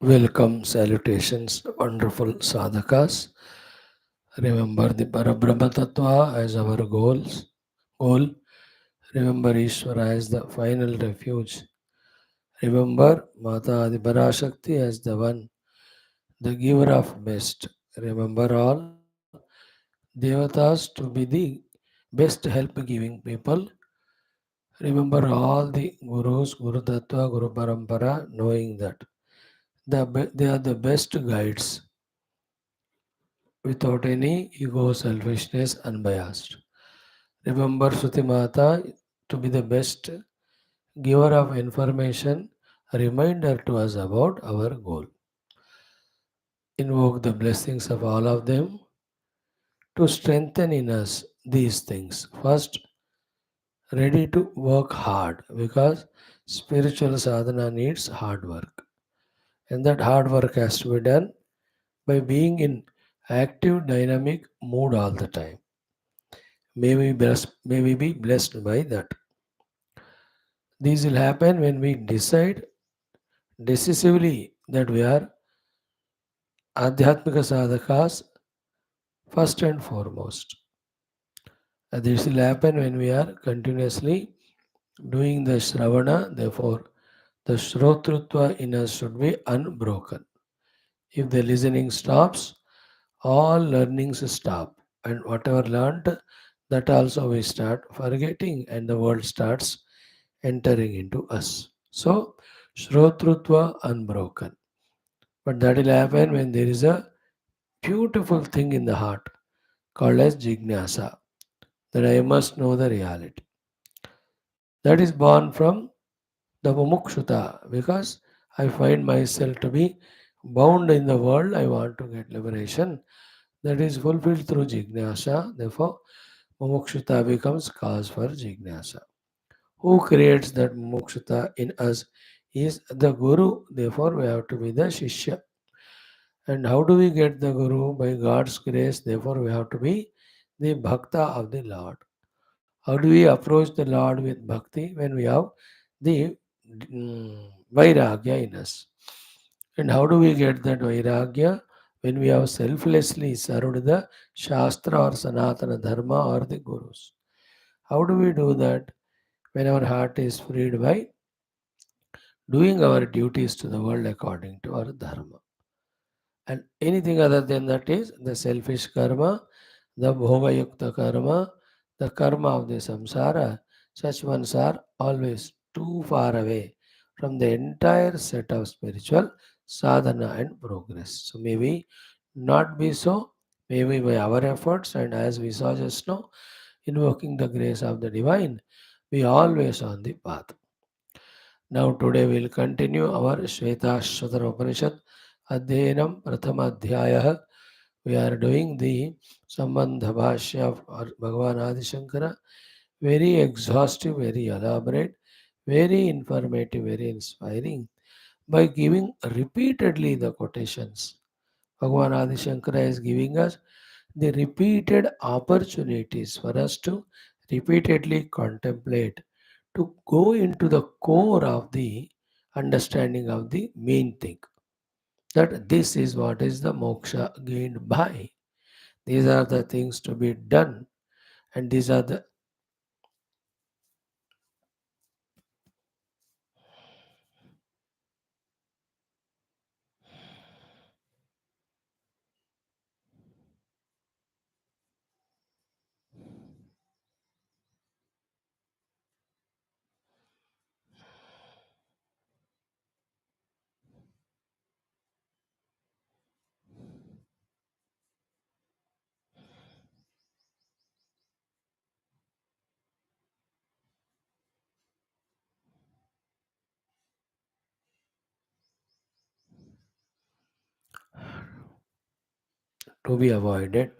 Welcome, salutations, wonderful sadhakas. Remember the Parabrahma Tattva as our goal. Remember Ishvara as the final refuge. Remember Mata Adiparashakti as the one, the giver of best. Remember all devatas to be the best help giving people. Remember all the gurus, Guru Tattva, Guru Parampara, knowing that they are the best guides without any ego, selfishness, unbiased. Remember Shruti Mata to be the best giver of information, a reminder to us about our goal. Invoke the blessings of all of them to strengthen in us these things. First, ready to work hard because spiritual sadhana needs hard work. And that hard work has to be done by being in active, dynamic mood all the time. May we be blessed by that. These will happen when we decide decisively that we are Adhyatmika sadhakas first and foremost. This will happen when we are continuously doing the Shravana, therefore, the Shrotrutva in us should be unbroken. If the listening stops, all learnings stop, and whatever learned, that also we start forgetting, and the world starts entering into us. So, Shrotrutva unbroken. But that will happen when there is a beautiful thing in the heart called as jignasa, that I must know the reality. That is born from the mumukshata because I find myself to be bound in the world. I want to get liberation. That is fulfilled through jignasa. Therefore, mumukshata becomes cause for jignasa. Who creates that mumukshata in us is the Guru. Therefore, we have to be the Shishya. And how do we get the Guru? By God's grace. Therefore, we have to be the Bhakta of the Lord. How do we approach the Lord with bhakti? When we have the vairagya in us. And how do we get that vairagya? When we have selflessly served the Shastra or Sanatana Dharma or the Gurus. How do we do that? When our heart is freed by doing our duties to the world according to our Dharma. And anything other than that is the selfish karma, the bhoga yukta karma, the karma of the samsara. Such ones are always too far away from the entire set of spiritual sadhana and progress. So maybe not be so, maybe by our efforts, and as we saw just now, invoking the grace of the divine, we always on the path. Now today we'll continue our Shwethashwathara Upanishad Adhyanam Prathama Adhyayah. We are doing the Sambandha Bhashya of Bhagavan Adi Shankara. Very exhaustive, very elaborate, very informative, very inspiring. By giving repeatedly the quotations, Bhagavan Adi Shankara is giving us the repeated opportunities for us to repeatedly contemplate, to go into the core of the understanding of the main thing. That this is what is the moksha gained by. These are the things to be done, and these are the to be avoided.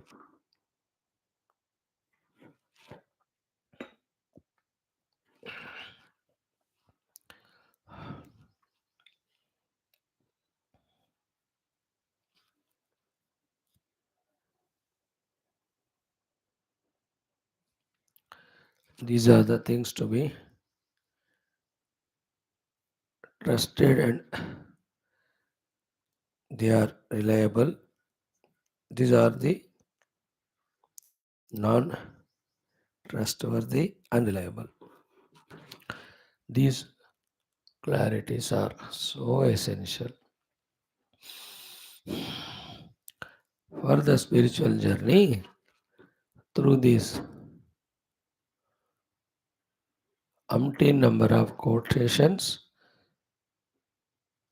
These are the things to be trusted and They are reliable. These are the non trustworthy, unreliable. These clarities are so essential for the spiritual journey. Through these umpteen number of quotations,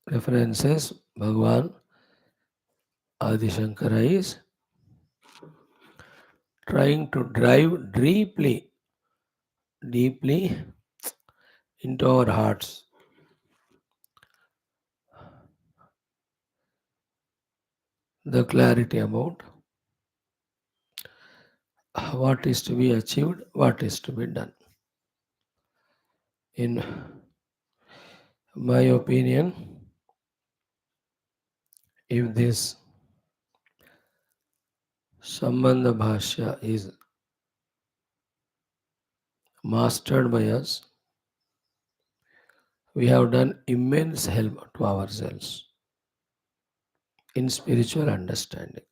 references, Bhagwan Adi Shankara is trying to drive deeply into our hearts the clarity about what is to be achieved, what is to be done. In my opinion, if this Sambandha Bhashya is mastered by us, we have done immense help to ourselves in spiritual understanding.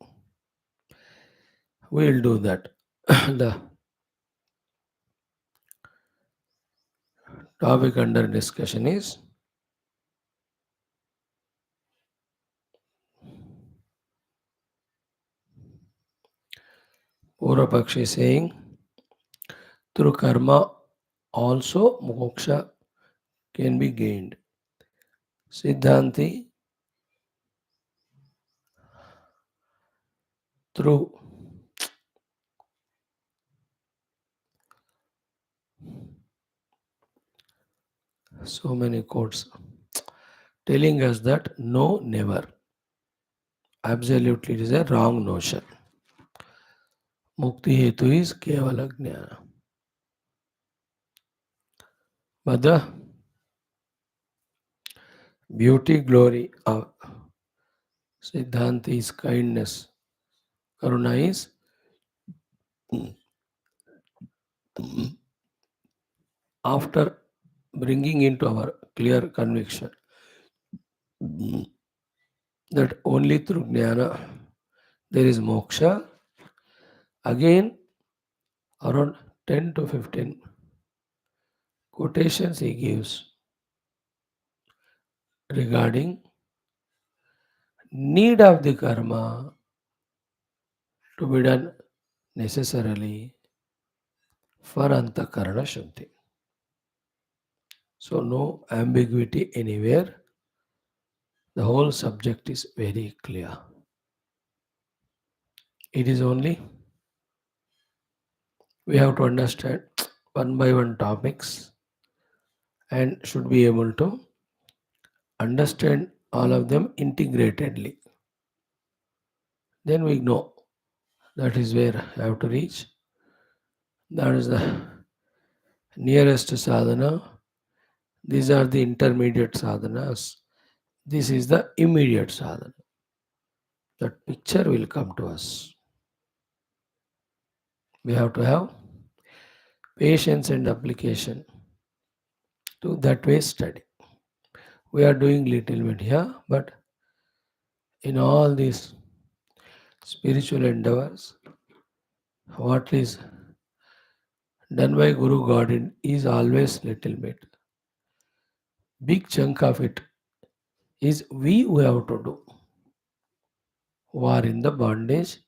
We will do that. The topic under discussion is Purvapakshi saying, through karma also moksha can be gained. Siddhanti, through so many quotes telling us that no, never. Absolutely, it is a wrong notion. Mukti hetu is kevala jnana. But the beauty, glory of Siddhanti is kindness. Karuna is after bringing into our clear conviction that only through jnana there is moksha. Again, around 10 to 15 quotations he gives regarding need of the karma to be done necessarily for antakarana shuddhi. So no ambiguity anywhere. The whole subject is very clear. It is only we have to understand one by one topics and should be able to understand all of them integratedly. Then we know that is where I have to reach. That is the nearest sadhana. These are the intermediate sadhanas. This is the immediate sadhana. That picture will come to us. We have to have patience and application to that way study. We are doing little bit here, but in all these spiritual endeavors, what is done by Guru God is always little bit. Big chunk of it is we who have to do, who are in the bondage,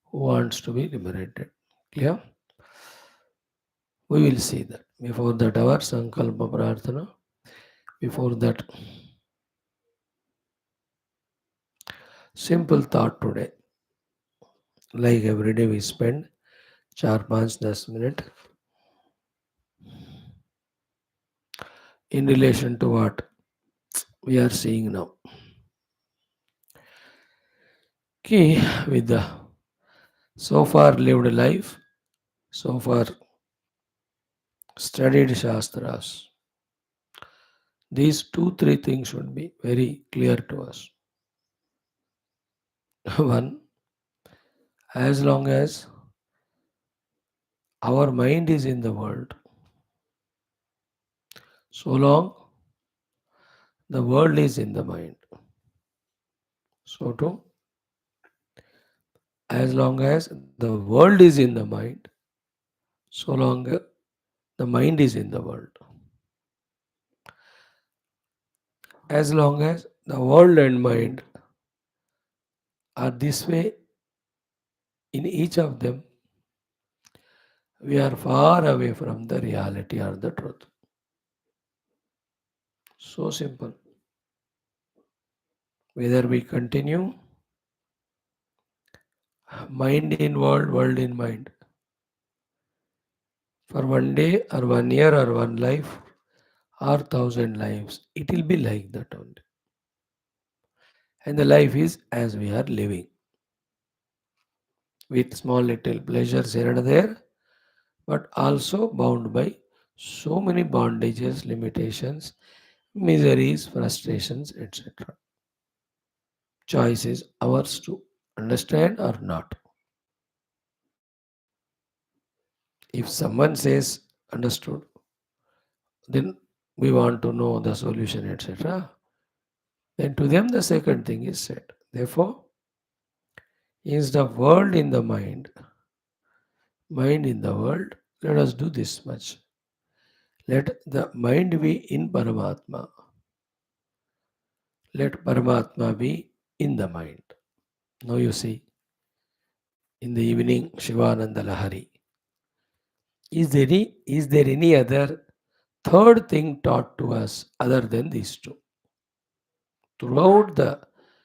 who wants to be liberated. Clear? We will see that. Before that, our Sankalpa Prarthana. Before that, simple thought today. Like every day we spend 4-5-10 minutes in relation to what we are seeing now. Key with the so far lived life, so far studied Shastras. These 2-3 things should be very clear to us. One, as long as our mind is in the world, so long the world is in the mind. So too, as long as the world is in the mind, so long the mind is in the world. As long as the world and mind are this way in each of them, we are far away from the reality or the truth. So simple. Whether we continue mind in world, world in mind for one day or 1 year or one life or 1,000 lives, it will be like that only. And the life is as we are living with small little pleasures here and there, but also bound by so many bondages, limitations, miseries, frustrations, etc. Choice is ours to understand or not. If someone says understood, then we want to know the solution, etc. Then to them the second thing is said. Therefore, is the world in the mind, mind in the world, let us do this much. Let the mind be in Paramatma. Let Paramatma be in the mind. Now you see, in the evening, Shivananda Lahari. Is there any other third thing taught to us other than these two? Throughout the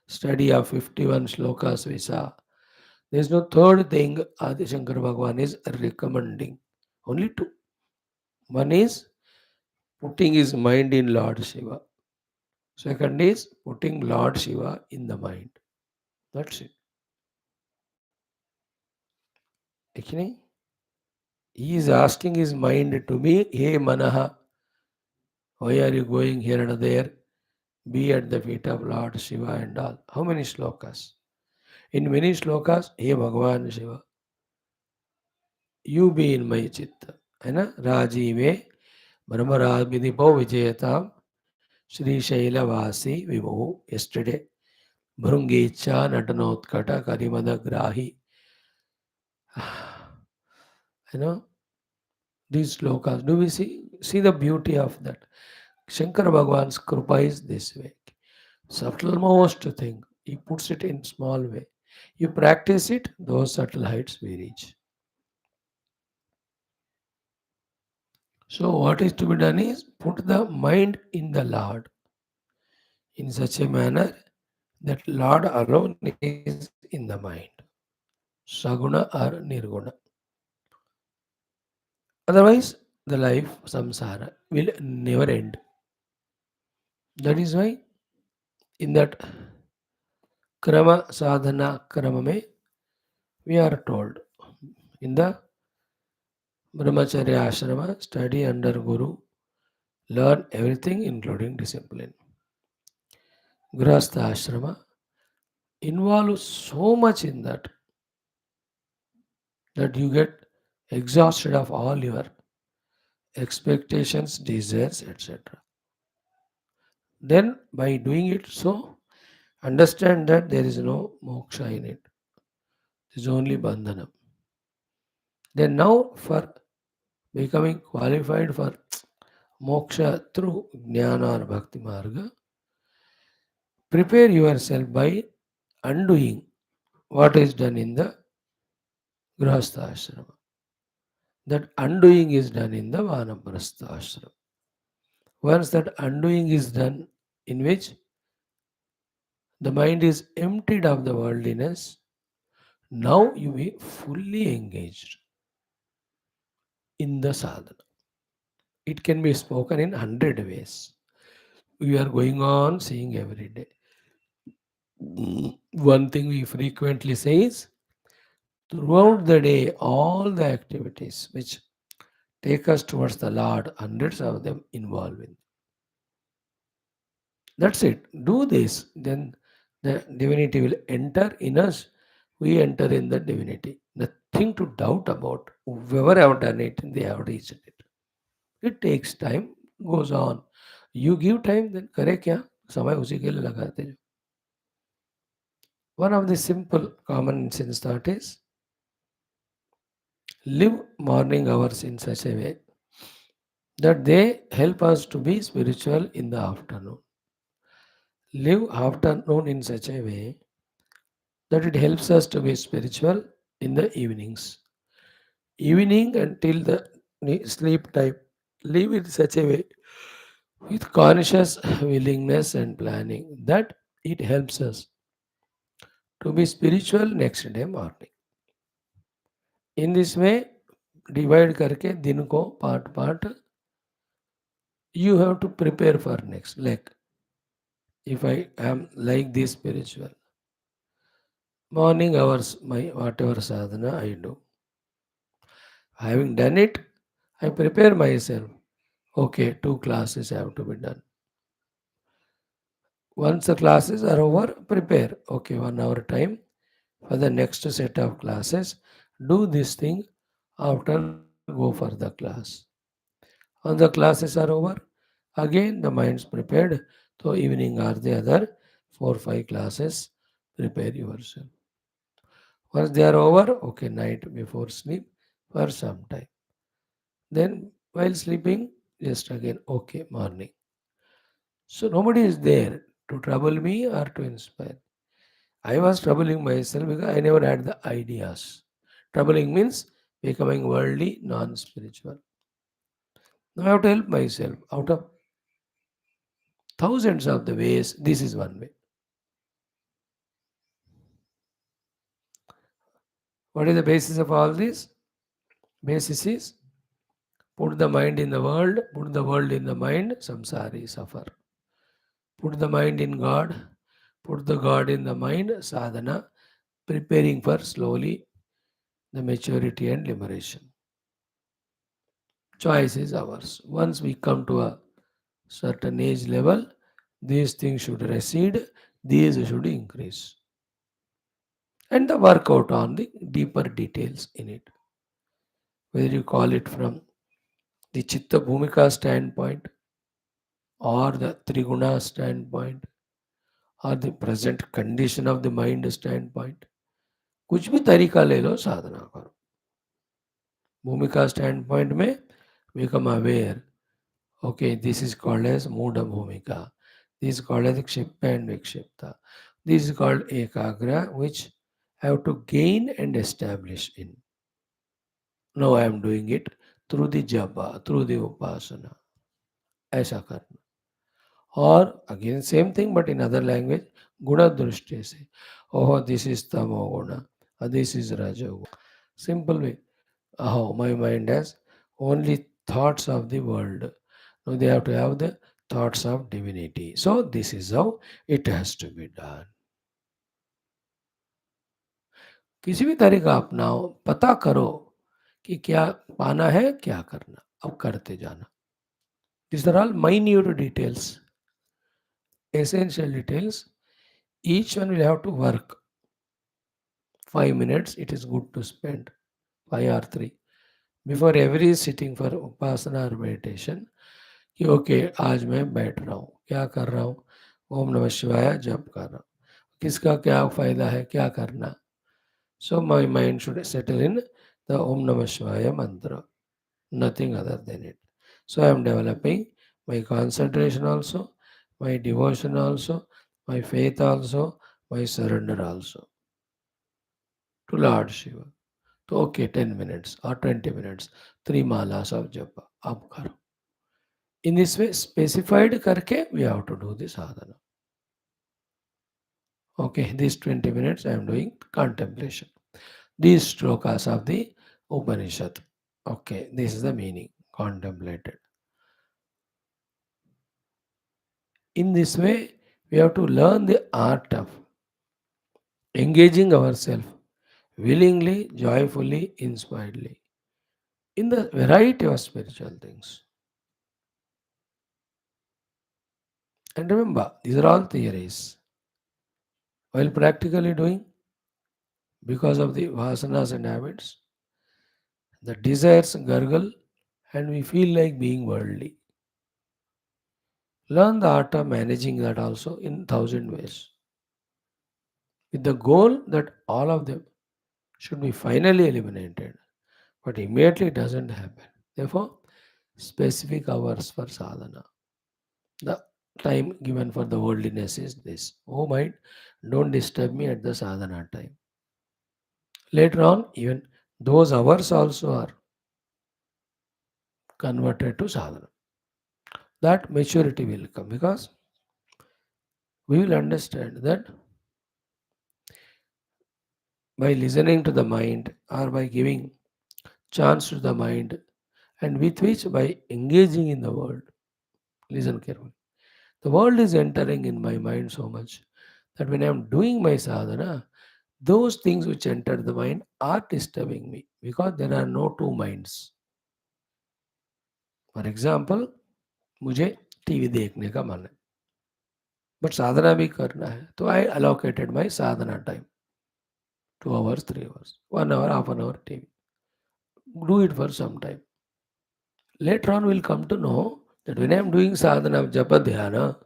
study of 51 shlokas we saw, there is no third thing Adi Shankar Bhagavan is recommending. Only two. One is putting his mind in Lord Shiva. Second is putting Lord Shiva in the mind. That's it. Actually, he is asking his mind to be, hey Manaha, why are you going here and there? Be at the feet of Lord Shiva and all. How many shlokas? In many shlokas, hey Bhagavan Shiva, you be in my chitta. है ना राजीवे ब्रह्मराजविधिपो विजयताम श्री शैलवासी विभु yesterday भृंगीच्छा नटनोत्कट करिमदग्राही. You know, these slokas, do we see the beauty of that? Shankar Bhagavan's Krupa is this way. Subtlemost thing, he puts it in small way. You practice it, those subtle heights we reach. So what is to be done is put the mind in the Lord in such a manner that Lord alone is in the mind. Saguna or Nirguna. Otherwise, the life, samsara, will never end. That is why in that krama sadhana krama mein, we are told in the brahmacharya ashrama, study under guru, learn everything including discipline. Grahastha ashrama involves so much in that you get exhausted of all your expectations, desires, etc. Then by doing it so, understand that there is no moksha in it. It is only bandhana. Then now for becoming qualified for moksha through jnana or bhakti marga, prepare yourself by undoing what is done in the grahastha ashrama. That undoing is done in the vanaprastha ashrama. Once that undoing is done, in which the mind is emptied of the worldliness, now you be fully engaged in the sadhana. It can be spoken in 100 ways. We are going on seeing every day. One thing we frequently say is throughout the day, all the activities which take us towards the Lord, hundreds of them involve in. That's it. Do this, then the divinity will enter in us. We enter in the divinity. Nothing to doubt about. Whoever have done it, they have reached it. It takes time, goes on. You give time, then करे क्या समय उसी के लिए लगाते जो One of the simple common sense thought is live morning hours in such a way that they help us to be spiritual in the afternoon. Live afternoon in such a way that it helps us to be spiritual in the evenings. Evening until the sleep time. Live in such a way with conscious willingness and planning that it helps us to be spiritual next day morning. In this way, divide करके दिन को part part you have to prepare for next. Like if I am like this spiritual, morning hours, my whatever sadhana I do. Having done it, I prepare myself. Okay, two classes have to be done. Once the classes are over, prepare. Okay, 1 hour time for the next set of classes. Do this thing after go for the class. When the classes are over, again the mind's prepared. So evening or the other 4 5 classes, prepare yourself. Once they are over, okay, night before sleep for some time. Then while sleeping, just again, okay, morning. So nobody is there to trouble me or to inspire. I was troubling myself because I never had the ideas. Troubling means becoming worldly, non-spiritual. Now I have to help myself out of thousands of the ways. This is one way. What is the basis of all this? Basis is put the mind in the world, put the world in the mind, samsari, suffer. Put the mind in God, put the God in the mind, sadhana, preparing for slowly the maturity and liberation. Choice is ours. Once we come to a certain age level, these things should recede, these should increase. And the workout on the deeper details in it. Whether you call it from the Chitta Bhumika standpoint, or the Triguna standpoint, or the present condition of the mind standpoint, कुछ भी तरीका ले लो साधना करो. भूमिका stand में become aware. Okay, this is called as Muda Bhumika. This is called as Kshipta and Vikshipta. This is called Ekagra, which I have to gain and establish in. Now I am doing it through the japa, through the upasana. ऐसा करना. Or again same thing but in other language, guna drushti se. Oh, this is tamo guna. This is raja guna. Simple way. Oh, my mind has only thoughts of the world. Now they have to have the thoughts of divinity. So this is how it has to be done. किसी भी तरीका अपनाओ, पता करो कि क्या पाना है, क्या करना. अब करते जाना. These are all minute details, essential details. Each one will have to work. 5 minutes it is good to spend, 5 or 3. Before every sitting for upasana or meditation, कि ओके आज मैं बैठ रहा हूँ, क्या कर रहा हूँ, ओम नमः शिवाय जप कर रहा हूँ, किसका क्या फायदा है, क्या करना. So my mind should settle in the Om Namah Shivaya mantra, nothing other than it. So I am developing my concentration also, my devotion also, my faith also, my surrender also to Lord Shiva. तो okay 10 minutes or 20 minutes 3 malas of japa अब करो. In this way specified करके we have to do this sadhana. Okay, these 20 minutes I am doing contemplation. These shlokas of the Upanishad. Okay, this is the meaning, contemplated. In this way, we have to learn the art of engaging ourselves willingly, joyfully, inspiredly in the variety of spiritual things. And remember, these are all theories. While practically doing, because of the vasanas and habits, the desires gurgle and we feel like being worldly. Learn the art of managing that also in thousand ways. with the goal that all of them should be finally eliminated. But immediately it doesn't happen. Therefore, specific hours for sadhana. The time given for the worldliness is this. Oh mind, don't disturb me at the sadhana time. Later on, even those hours also are converted to sadhana. That maturity will come because we will understand that by listening to the mind or by giving chance to the mind and with which by engaging in the world, listen carefully. The world is entering in my mind so much that when I am doing my sadhana, those things which enter the mind are disturbing me because there are no two minds. For example, मुझे TV देखने का मन है but साधना भी करना है तो आई allocated my Sadhana time 2 hours 3 hours 1 hour half an hour TV. Do it for some time. Later on, we'll come to know that when I'm doing sadhana of japa dhyana,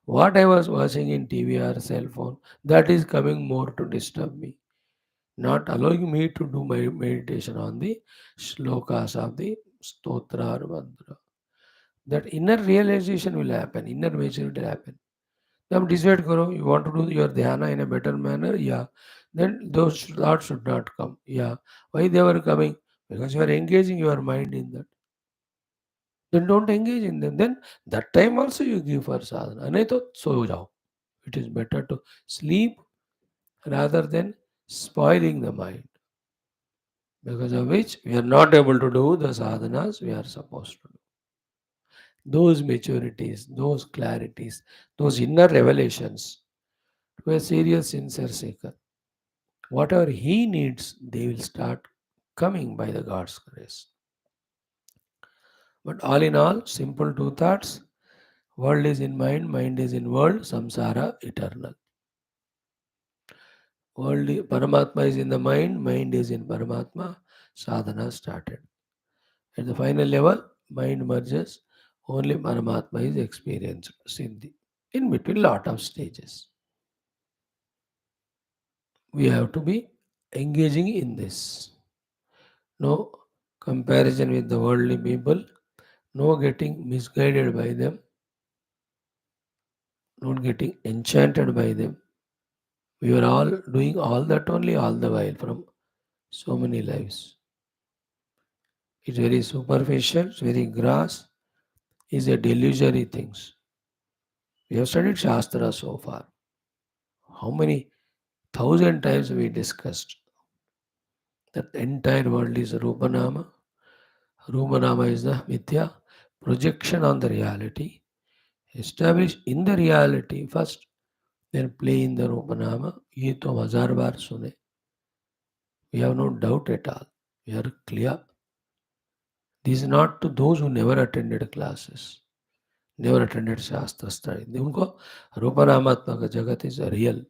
what I was watching in TV or cell phone, that is coming more to disturb me, not allowing me to do my meditation on the shlokas of the stotra or mantra. That inner realization will happen, inner maturity will happen. Then decide karo, you want to do your dhyana in a better manner, yeah. Then those thoughts should not come, yeah. Why they were coming? Because you are engaging your mind in that. Then don't engage in them. Then that time also you give for sadhana. नहीं तो सो जाओ. It is better to sleep rather than spoiling the mind. Because of which we are not able to do the sadhanas we are supposed to do. Those maturities, those clarities, those inner revelations to a serious sincere seeker. Whatever he needs, they will start coming by the God's grace. But all in all, simple two thoughts. World is in mind, mind is in world, samsara eternal. World, Paramatma is in the mind, mind is in Paramatma, sadhana started. At the final level, mind merges, only Paramatma is experienced, Siddhi. In between, lot of stages. We have to be engaging in this. No comparison with the worldly people, no getting misguided by them, not getting enchanted by them. We are all doing all that only all the while from so many lives. It's very superficial, it's very gross, is a delusory things. We have studied Shastra so far. How many thousand times we discussed that the entire world is Rupanama. Rupanama is the Mithya projection on the reality. Establish in the reality first, then play in the Rupanama. ये तो हम हजार बार सुने. We have no doubt at all. We are clear. This is not to those who never attended classes, never attended Shastra study. उनको रूपनामात्मा का जगत is real.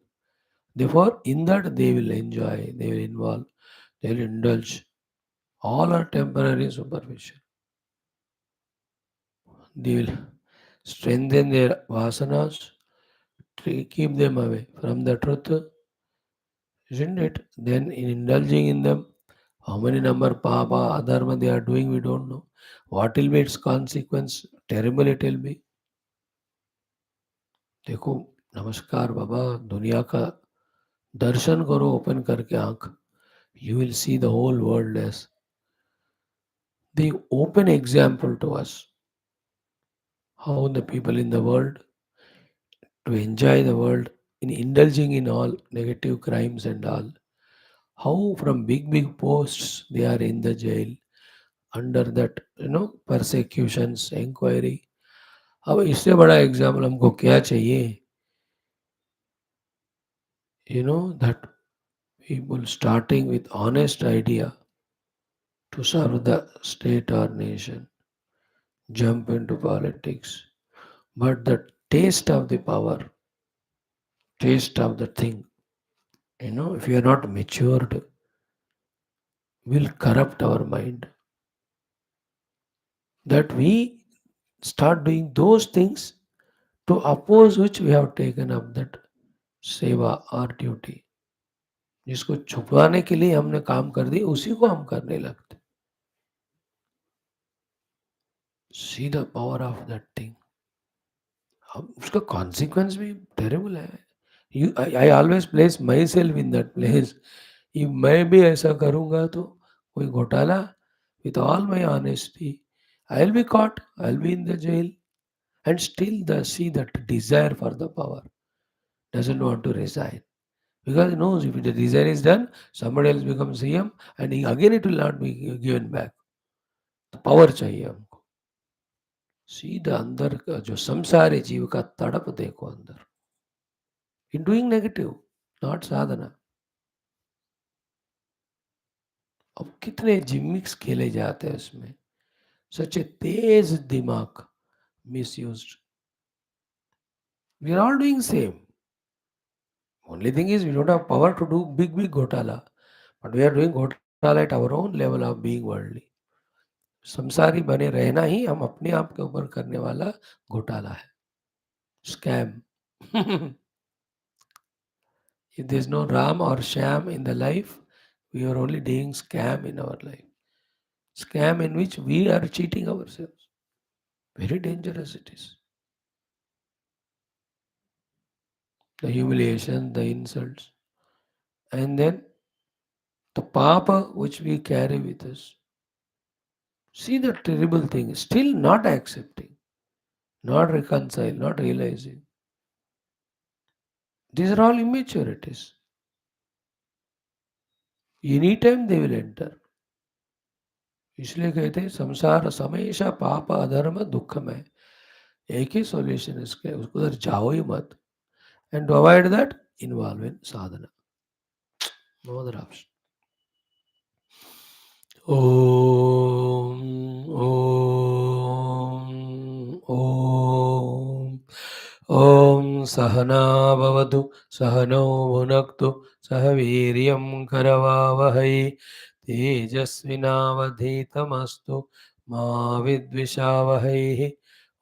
Therefore, in that they will enjoy, they will involve, they will indulge. All are temporary superficial. They will strengthen their vasanas, keep them away from the truth, isn't it? Then in indulging in them, how many number papa, adharma they are doing, we don't know. What will be its consequence? Terrible it will be. देखो नमस्कार बाबा दुनिया का दर्शन करो open करके आंख you will see the whole world as the open example to us how the people in the world to enjoy the world in indulging in all negative crimes and all how from big posts they are in the jail under that persecutions inquiry अब इससे बड़ा example हमको क्या चाहिए that people starting with honest idea to serve the state or nation jump into politics but the taste of the power taste of the thing if you are not matured will corrupt our mind that we start doing those things to oppose which we have taken up that सेवा और duty, जिसको छुपाने के लिए हमने काम कर दी उसी को हम करने लगते। See the power of that thing. हम उसका कॉन्सिक्वेंस भी टेरेबल है। You I always place myself in that place. ये मैं भी ऐसा करूँगा तो कोई घोटाला, with all my honesty I will be caught, I will be in the jail, and still the see that desire for the power doesn't want to resign, because he knows if the desire is done, somebody else becomes CM and again it will not be given back. तो power चाहिए हमको। सीधा अंदर का जो संसारी जीव का तड़प देखो अंदर, इन डूइंग नेगेटिव, नॉट साधना। अब कितने जिमिक्स खेले जाते हैं उसमें, सच ए तेज दिमाग misused. We are all doing same, only thing is we don't have power to do big घोटाला, but we are doing घोटाला at our own level of being worldly. संसारी बने रहना ही हम अपने आप के ऊपर करने वाला घोटाला है, scam. If there is no Ram or Sham in the life, we are only doing scam in our life. Scam in which we are cheating ourselves. Very dangerous it is. The humiliation, the insults, and then the papa which we carry with us. See the terrible thing, still not accepting, not reconcile, not realizing. These are all immaturities. Anytime they will enter. इसलिए कहते हैं संसार हमेशा पाप अधर्म दुख में, एक ही सॉल्यूशन इसके, उधर जाओ ही मत, and to avoid that involve in sadhana, no other option. Om Om Om Om सहना भवतु सहनौ भुनक्तु सह वीर्यं करवावहै तेजस्विनावधीतमस्तु मा विद्विषावहैः।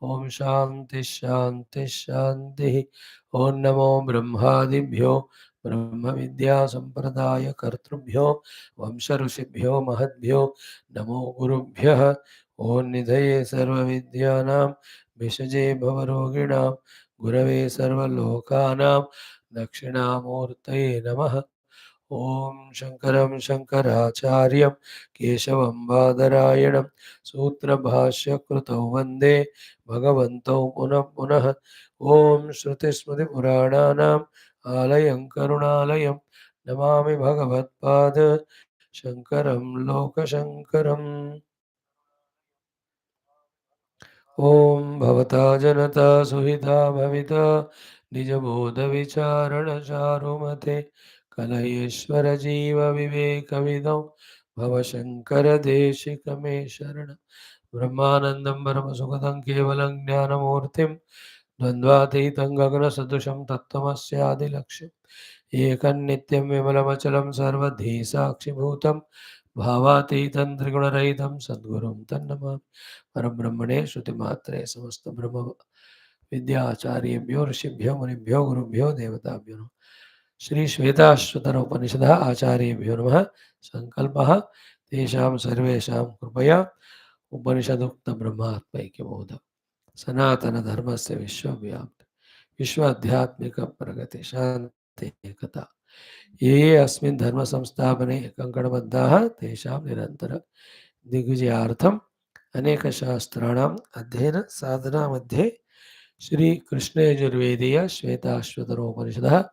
ओम शांति शांति शांति। ओम नमो ब्रह्मादिभ्यो ब्रह्म विद्या संप्रदाय कर्तृभ्यो वंश ऋषिभ्यो महद्भ्यो नमो गुरुभ्यः। ओम निधये सर्वविद्यानां विषजे भवरोगिणां गुरवे सर्वलोकानां दक्षिणामूर्तये नमः। ओम शंकरं शंकराचार्यं केशवं बादरायणं सूत्रभाष्यकृतौ वन्दे भगवन्तौ पुनः पुनः। ओम श्रुतिस्मृतिपुराणानाम् आलयं करुणालयं नमामि भगवत्पाद शंकरं लोकशंकरम्। ओम भवता जनता सुहिता भविता निजबोधविचारणचारुमते कलयेश्वर जीव विवेकविदौ भवशङ्करदेशिकमे शरणं। ब्रह्मानन्दं परमसुखदं केवलं ज्ञानमूर्तिं द्वन्द्वातीतं गगनसदृशं तत्त्वमस्यादिलक्ष्यम् एकन्नित्यं विमलमचलं सर्वधी साक्षिभूतं भावातीतं त्रिगुणरहितं सद्गुरुं तन्नमामि। परब्रह्मणे श्रुतिमात्रे समस्त ब्रह्म विद्याचार्येभ्यो ऋषिभ्यो मुनिभ्यो गुरुभ्यो देवताभ्यो नमः। श्री श्वेताश्वतर उपनिषदः आचार्येभ्यो नमः। संकल्पः तेषां सर्वेषां कृपया उपनिषदुक्त ब्रह्मात्मैक्यबोध सनातन धर्मस्य विश्वव्याप्ति विश्व आध्यात्मिक प्रगति शांति एकता ये अस्मिन् धर्म संस्थापने कंकणबद्धाः तेषां निरंतर दिग्विजयार्थम् अनेक शास्त्राणाम् अध्ययन साधना मध्ये श्री कृष्ण यजुर्वेदीय श्वेताश्वतरोपनिषदः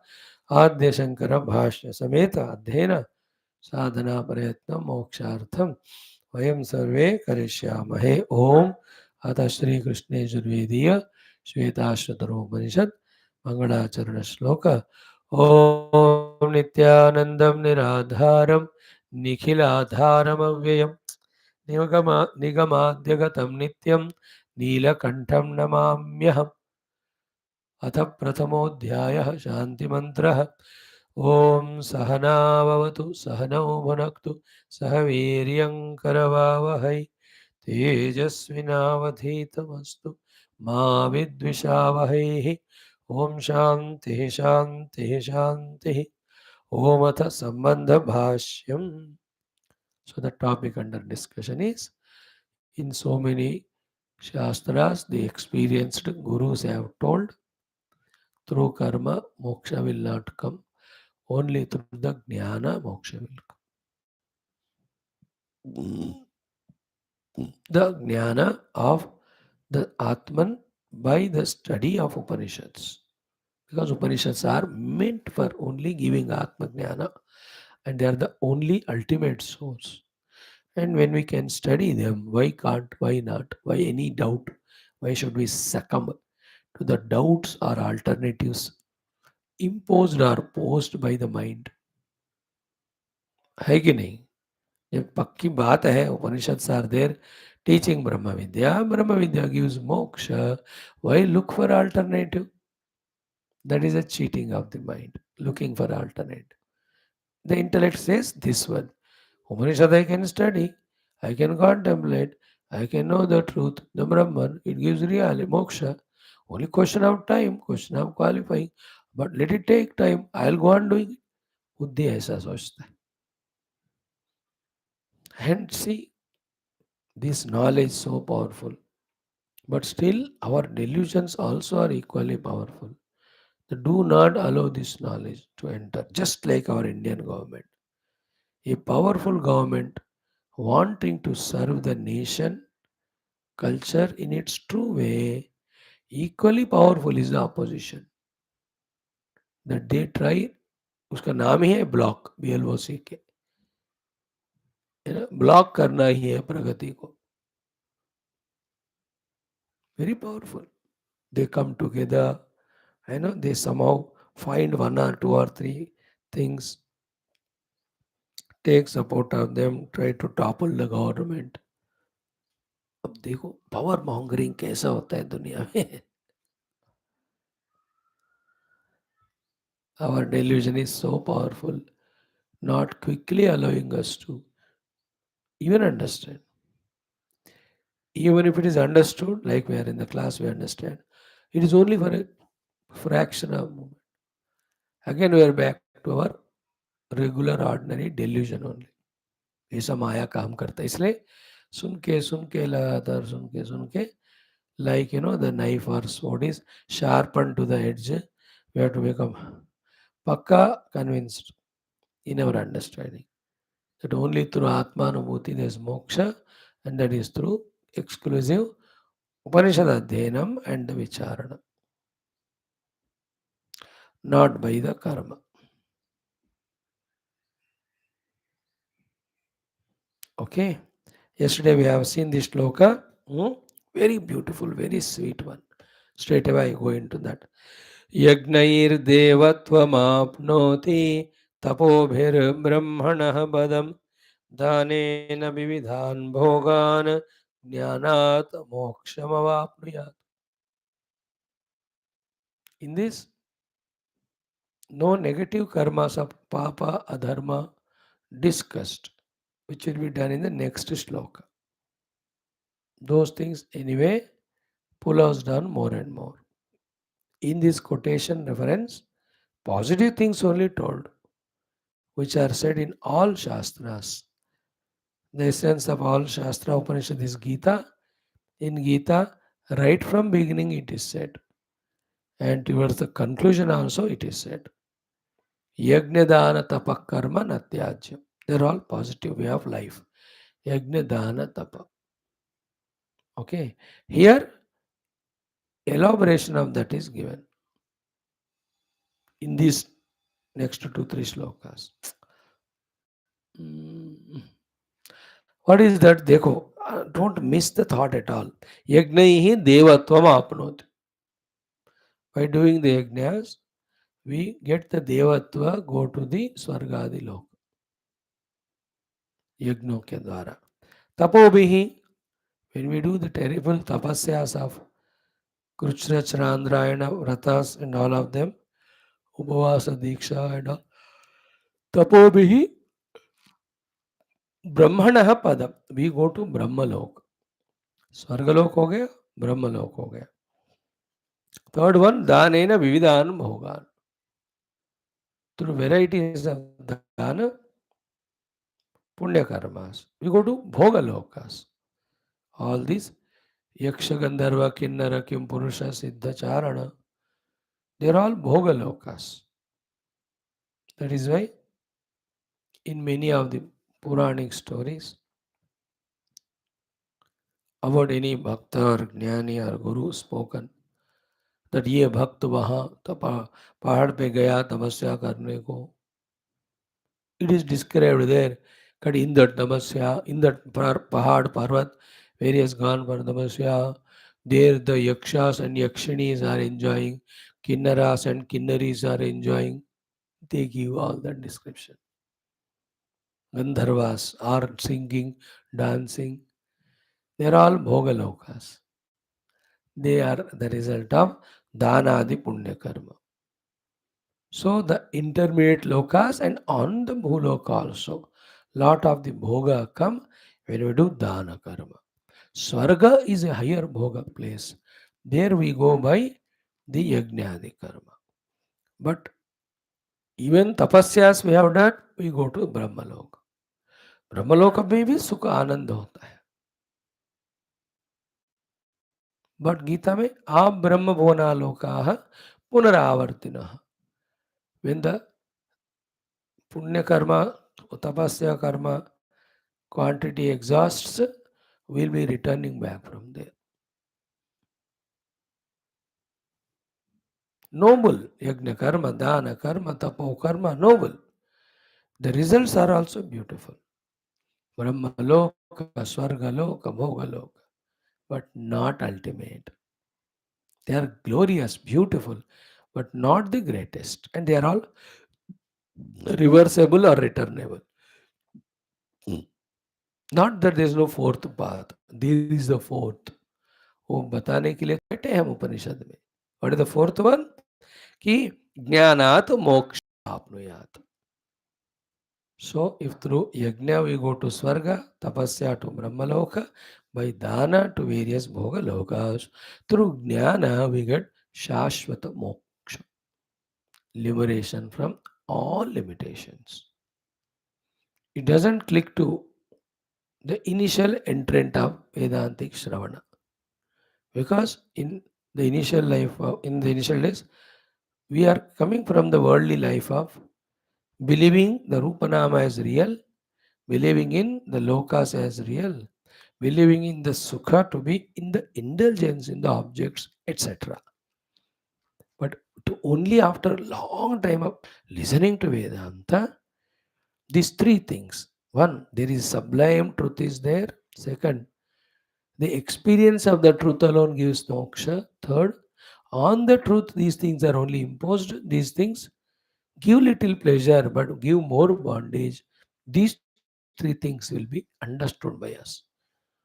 आद्य शंकर भाष्य समेत अध्ययन साधना प्रयत्न मोक्षार्थम वयं सर्वे करिष्यामहे। ओम अतः श्री कृष्ण यजुर्वेदीय श्वेताश्वतरोपनिषद मंगलाचरण श्लोक। ओम नित्यानंदं निराधारं निखिलाधारमव्ययम् निगमाद्यगतं नित्यं नीलकण्ठं नमाम्यहम्। अथ प्रथमोऽध्यायः शान्तिमन्त्रः। ॐ सहनाववतु सहनौ भुनक्तु सह वीर्यं करवावहै तेजस्विनावधीतमस्तु मा विद्विषावहैः। Om Shanti Shanti Shanti. Om Atha Sambandha Bhashyam. So the topic under discussion is, in so many Shastras, the experienced gurus have told, through karma, moksha will not come. Only through the jnana, moksha will come. The jnana of the Atman by the study of Upanishads. Because Upanishads are meant for only giving Atma jnana, and they are the only ultimate source. And when we can study them, why can't, why not, why any doubt? Why should we succumb to the doubts or alternatives imposed or posed by the mind? है कि नहीं? ये पक्की बात है. Upanishads are there teaching Brahma Vidya. Brahma Vidya gives moksha. Why look for alternative? That is a cheating of the mind, looking for alternative. The intellect says this one. Upanishad I can study, I can contemplate, I can know the truth, the Brahman, it gives reality, moksha. Only question of time, question of qualifying. But let it take time, I'll go on doing it. बुद्धि ऐसा सोचता है. And see, this knowledge is so powerful. But still, our delusions also are equally powerful. They do not allow this knowledge to enter, just like our Indian government. A powerful government wanting to serve the nation, culture in its true way, equally powerful is the opposition. That they try, उसका नाम ही है block, BLOC के, है ना, block करना ही है प्रगति को. Very powerful. They come together, they somehow find one or two or three things, take support of them, try to topple the government. अब देखो पावर मॉन्गरिंग कैसा होता है दुनिया में. Our delusion is so powerful, not quickly allowing us to even understand. Even if it is understood, like we are in the class, we understand. It is only for a fraction of moment. Again, we are back to our regular ordinary delusion only. ऐसा माया काम करता है. इसलिए सुन के लगातार सुन के like the knife or sword is sharpened to the edge. We have to become pakka convinced in our understanding that only through Atmanubhuti there is moksha, and that is through exclusive Upanishad Adhyanam and the Vicharana, not by the karma. Okay. Yesterday we have seen this shloka. Very beautiful, very sweet one. Straight away I go into that. Yagnair devatvamapnoti tapobhir brahmanah badam dhanena vividhan bhogan jnanat mokshamavapnuyat. In this, no negative karmas of papa, adharma discussed, which will be done in the next shloka. Those things anyway pull us down more and more. In this quotation reference, positive things only told, which are said in all Shastras. The essence of all Shastra Upanishad is Gita. In Gita, right from beginning it is said, and towards the conclusion also it is said, Yajna Dana Tapa Karma Natyajya. They are all positive way of life. Yajna Dana Tapa. Okay. Here, elaboration of that is given in these next 2-3 slokas. Mm. What is that? देखो, don't miss the thought at all. यज्ञैः देवत्वम् आपनोति. By doing the yajnas, we get the devatva, go to the swargadi lok. यज्ञों के द्वारा. तपोभिः, when we do the terrible tapasyas of Kruchra, Chandrayana, Vratas and all of them, Upavasa, Diksha and all, तपोभिः ब्रह्मणः पदम, we go to ब्रह्मलोक. स्वर्गलोक हो गया, ब्रह्मलोक हो गया. Third one, danena vividan bhogan. Through varieties of dana, punya karmas, we go to bhoga lokas. All these yaksha, gandharva, kinnara, kim purusha, siddha, charana, they are all bhoga lokas. That is why in many of the Puranic stories about any bhakta or jnani or guru spoken, that ये भक्त वहाँ पहाड़ पे गया तपस्या करने को. It is described there that in that tapasya, in that pahad, parvat, where he has gone for tapasya, there the yakshas and yakshinis are enjoying, kinnaras and kinnaris are enjoying. They give all that description. Gandharvas are singing, dancing. They are all bhogalokas. They are the result of dhanadi punya karma. So the intermediate lokas and on the bhuloka also, lot of the bhoga come when we do dana karma. Swarga is a higher bhoga place. There we go by the yajnadi karma. But even tapasyas we have done, we go to Brahmaloka. Brahmaloka में भी सुख आनंद होता है. But Gita में आप ब्रह्म भुवना लोकाः पुनरावर्तिनः. When the punya karma, tapasya karma quantity exhausts, we'll be returning back from there. Noble, yajna karma, dana karma, tapo karma, noble. The results are also beautiful. Brahmaloka, Swargaloka, Bhogaloka, but not ultimate. They are glorious, beautiful, but not the greatest. And they are all reversible or returnable. Not that there is no fourth path. There is the fourth. वो बताने के लिए बैठे हैं हम उपनिषद में. What is the fourth one? कि ज्ञानात मोक्ष आपनुयात. So if through yajna we go to Swarga, tapasya to Brahmaloka, by dana to various bhoga lokas, through jnana we get Shashwata moksha, liberation from all limitations. It doesn't click to the initial entrant of Vedantic Shravana. Because in the initial life, in the initial days, we are coming from the worldly life of believing the Rupanama as real, believing in the lokas as real, believing in the sukha to be in the indulgence in the objects, etc. But to only after long time of listening to Vedanta, these three things. One, there is sublime truth is there. Second, the experience of the truth alone gives moksha. Third, on the truth, these things are only imposed. These things give little pleasure but give more bondage. These three things will be understood by us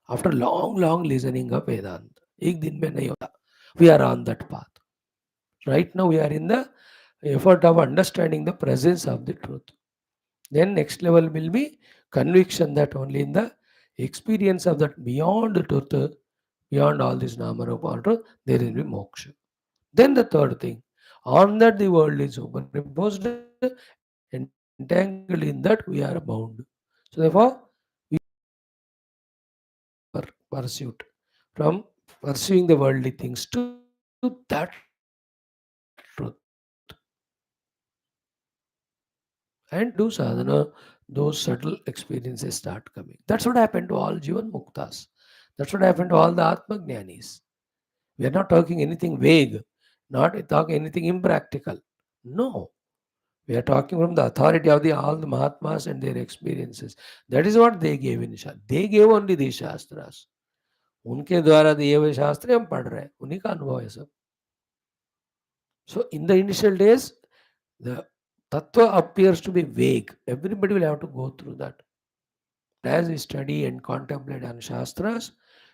after long listening of Vedanta. एक दिन में नहीं होता. We are on that path. Right now we are in the effort of understanding the presence of the truth. Then next level will be conviction that only in the experience of that beyond the truth, beyond all this Namarupa, there will be moksha. Then the third thing, on that the world is superimposed, entangled in that we are bound. So therefore, pursuit from pursuing the worldly things to that truth. And do sadhana, those subtle experiences start coming. That's what happened to all Jivan Muktas. That's what happened to all the Atma Jnanis. We are not talking anything vague, not talking anything impractical. No. We are talking from the authority of all the Mahatmas and their experiences. That is what they gave in Shastra. They gave only these Shastras. उनके द्वारा दिए हुए शास्त्र हम पढ़ रहे हैं, उन्हीं का अनुभव है सब. So in the initial days, the tattva appears to be vague. Everybody will have to go through that. As we study and contemplate on Shastras,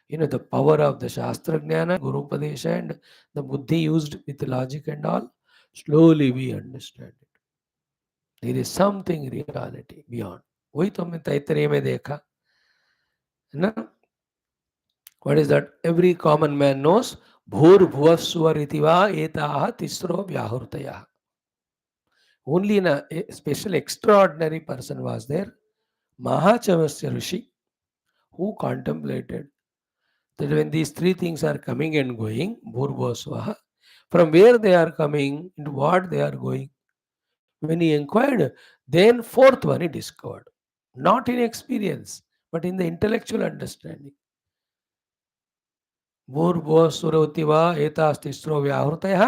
the power of the Shastra Jnana, Guru Upadesha, and the Buddhi used with logic and all, slowly we understand it. There is something reality beyond. वही तो हमने तैतरीय में देखा है ना. What is that? Every common man knows भूर्भुवस्वरिति वा एताः तिस्रो व्याहृतयः. Only a special extraordinary person was there, Mahachavasya Rishi, who contemplated that when these three things are coming and going, Bhurvasvaha, from where they are coming, into what they are going. When he inquired, then fourth one he discovered. Not in experience, but in the intellectual understanding. भूर्भुवस्सुरोतिवा एतास्तिस्रो व्याहृतयः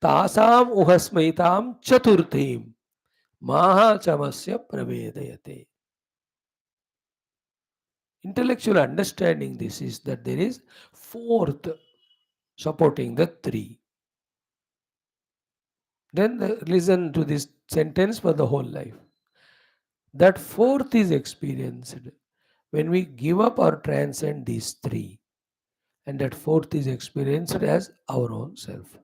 तासाम् उहस्मैतां चतुर्थीं महाचमस्य प्रवेदयते. Intellectual understanding this is that there is fourth supporting the three. Then listen to this sentence for the whole life. That fourth is experienced when we give up or transcend these three. And that fourth is experienced as our own self.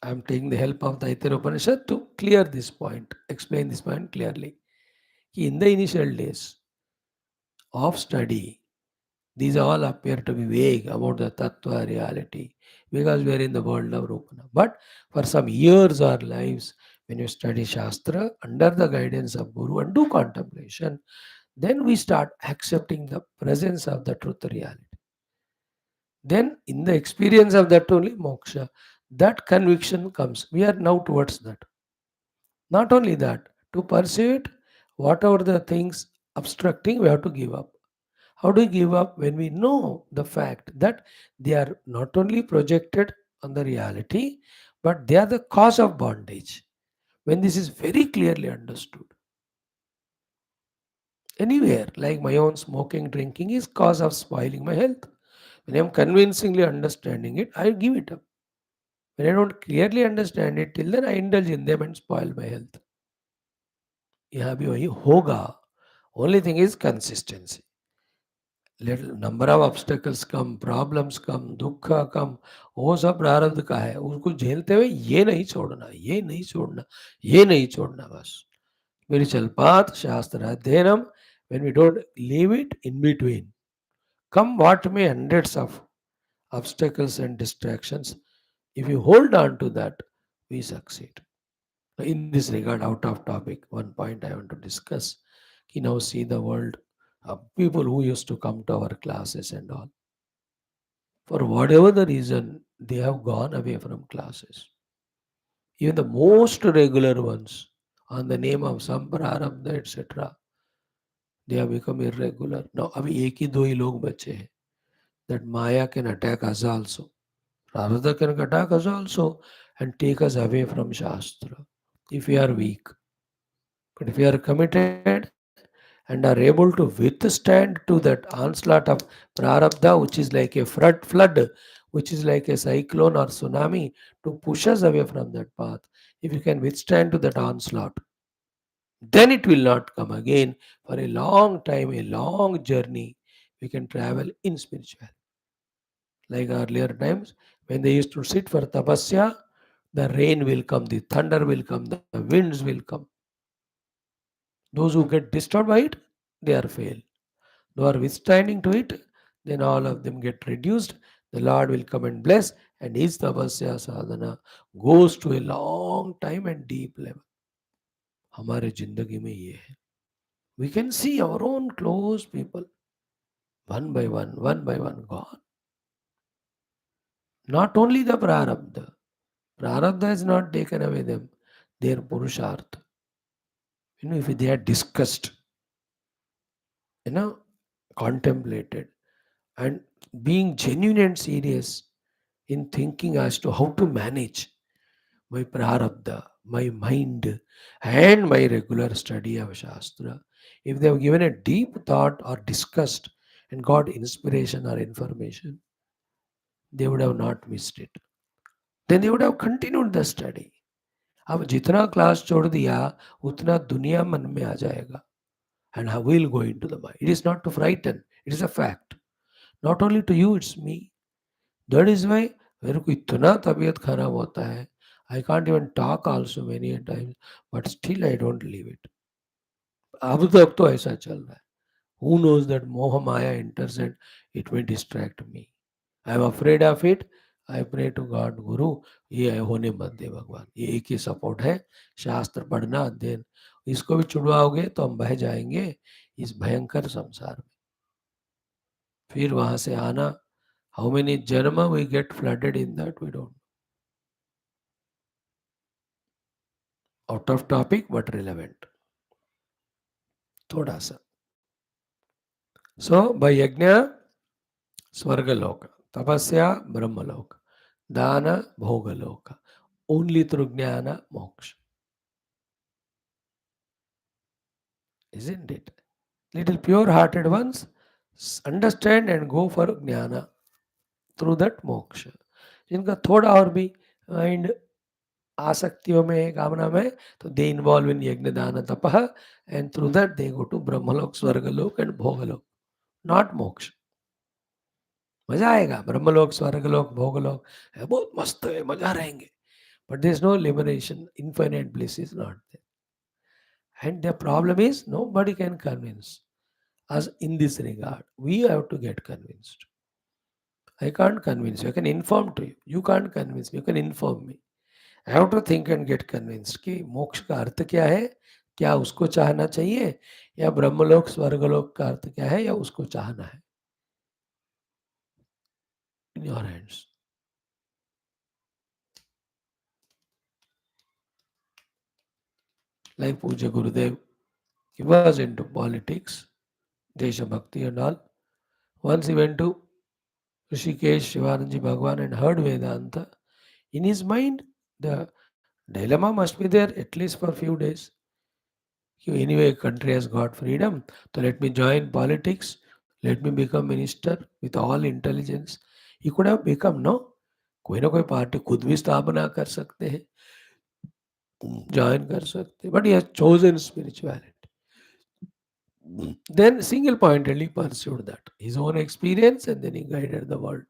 I am taking the help of the Upanishad to clear this point, explain this point clearly. In the initial days of study, these all appear to be vague about the Tattva reality because we are in the world of Rupana. But for some years or lives, when you study Shastra under the guidance of Guru and do contemplation, then we start accepting the presence of the truth reality. Then, in the experience of that only moksha, that conviction comes. We are now towards that. Not only that, to pursue it, whatever the things obstructing, we have to give up. How do we give up? When we know the fact that they are not only projected on the reality, but they are the cause of bondage. When this is very clearly understood. Anywhere, like my own smoking, drinking is cause of spoiling my health. When I am convincingly understanding it, I give it up. When I don't clearly understand it, till then I indulge in them and spoil my health. यहाँ भी वही होगा. Only thing is consistency. Little number of obstacles come, problems come, दुख come, वो सब प्रारब्ध का है. उसको झेलते हुए ये नहीं छोड़ना, ये नहीं छोड़ना, ये नहीं छोड़ना बस. Spiritual path, Shastra Adhyanam, when we don't leave it in between. Come what may, hundreds of obstacles and distractions. If you hold on to that, we succeed. In this regard, out of topic, one point I want to discuss. You now see the world, people who used to come to our classes and all. For whatever the reason, they have gone away from classes. Even the most regular ones, on the name of some prarabdha, etc., they have become irregular. Now, अभी एक ही दो ही लोग बचे हैं. That Maya can attack us also. Prarabdha can attack us also and take us away from Shastra if we are weak. But if we are committed and are able to withstand to that onslaught of Prarabdha, which is like a flood, which is like a cyclone or tsunami, to push us away from that path, if you can withstand to that onslaught, then it will not come again for a long time, a long journey. We can travel in spirituality. Like earlier times, when they used to sit for tapasya, the rain will come, the thunder will come, the winds will come. Those who get disturbed by it, they are fail. Those are withstanding to it, then all of them get reduced. The Lord will come and bless, and his tapasya sadhana goes to a long time and deep level. हमारे जिंदगी में ये है. We can see our own close people, one by one gone. Not only the prarabdha. Prarabdha has not taken away them, their purushartha. If they are discussed, contemplated, and being genuine and serious in thinking as to how to manage my prarabdha, my mind, and my regular study of Shastra. If they have given a deep thought or discussed and got inspiration or information, they would have not missed it. Then they would have continued the study. अब जितना class छोड़ दिया उतना दुनिया मन में आ जाएगा. And how will go into the mind. It is not to frighten, it is a fact. Not only to you, it's me. That is why मेरे को इतना तबीयत खराब होता है. I can't even talk also many a times, but still I don't leave it. अब तक तो ऐसा चल रहा है. Who knows that Moha Maya enters and it may distract me? I am afraid of it. I pray to God, Guru, ये होने मत दे भगवान. ये एक ही सपोर्ट है, शास्त्र पढ़ना, अध्ययन. इसको भी छुड़वाओगे तो हम बह जाएंगे इस भयंकर संसार में. फिर वहां से आना, how many janma we get flooded in that we don't. Out of topic but relevant. थोड़ा सा. So by yajna, Swargaloka, Tapasya, Brahmaloka, Dana, Bhogaloka. Only through Jnana, Moksha. Isn't it? Little pure-hearted ones understand and go for Jnana. Through that Moksha. जिनका थोड़ा और भी mind आसक्तियों में, कामना में, तो they involve in yajna dana tapah and through that they go to Brahmaloka, Swargaloka and भोगलोक, not मोक्ष. मजा आएगा, ब्रह्मलोक, स्वर्गलोक, भोगलोक है, बहुत मस्त है, मजा रहेंगे. But there is no liberation, infinite bliss is not there. And the problem is nobody can convince us in this regard. We have to get convinced. I can't convince you. I can inform to you. You can't convince me. You can inform me. I have to think and get convinced कि मोक्ष का अर्थ क्या है, क्या उसको चाहना चाहिए, या ब्रह्मलोक स्वर्गलोक का अर्थ क्या है, या उसको चाहना है. In your hands. Like Puja Gurudev, he was into politics, Desha Bhakti and all. Once he went to Rishikesh, Shivananji Bhagwan and heard Vedanta. In his mind, the dilemma must be there at least for a few days. Anyway, country has got freedom, so let me join politics, let me become minister with all intelligence. He could have become, no? कोई ना कोई party खुद भी स्थापना कर सकते हैं, join कर सकते हैं, but he has chosen spirituality. Then single-pointedly pursued that, his own experience, and then he guided the world.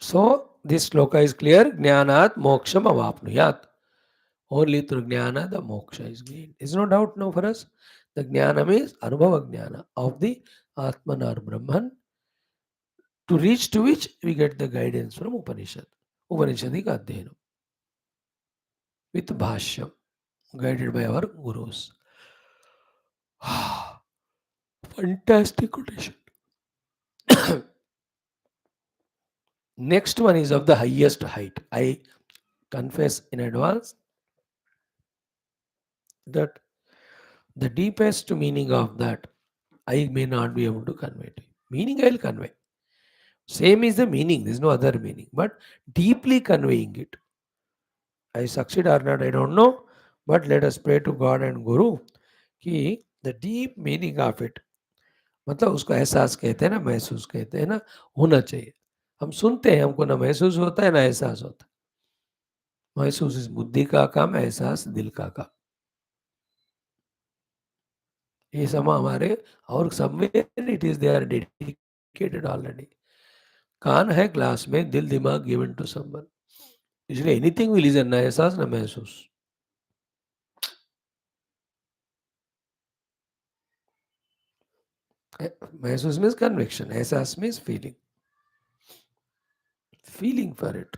So, this sloka is clear. Jnanat moksham avapnuyat. Only through jnana the moksha is gained. There's no doubt now for us. The jnana means anubhava jnana of the Atman or Brahman, to reach to which we get the guidance from Upanishad. Upanishadic Adhyayana. With Bhashyam, guided by our gurus. Fantastic quotation. Next one is of the highest height. I confess in advance that the deepest meaning of that I may not be able to convey to you. Meaning I will convey. Same is the meaning, there is no other meaning. But deeply conveying it. I succeed or not, I don't know. But let us pray to God and Guru कि the deep meaning of it, मतलब उसको एहसास कहते हैं ना, महसूस कहते हैं ना, होना चाहिए. हम सुनते हैं, हमको ना महसूस होता है ना एहसास होता है. महसूस इस बुद्धि का काम, एहसास दिल का काम. ये समा हमारे, और somewhere it is they are dedicated already. कान है क्लास में, दिल दिमाग गिवन टू समवन. इसलिए एनीथिंग विल लिसन, ना एहसास ना महसूस. महसूस मीन्स कन्विक्शन, एहसास means feeling. Feeling for it.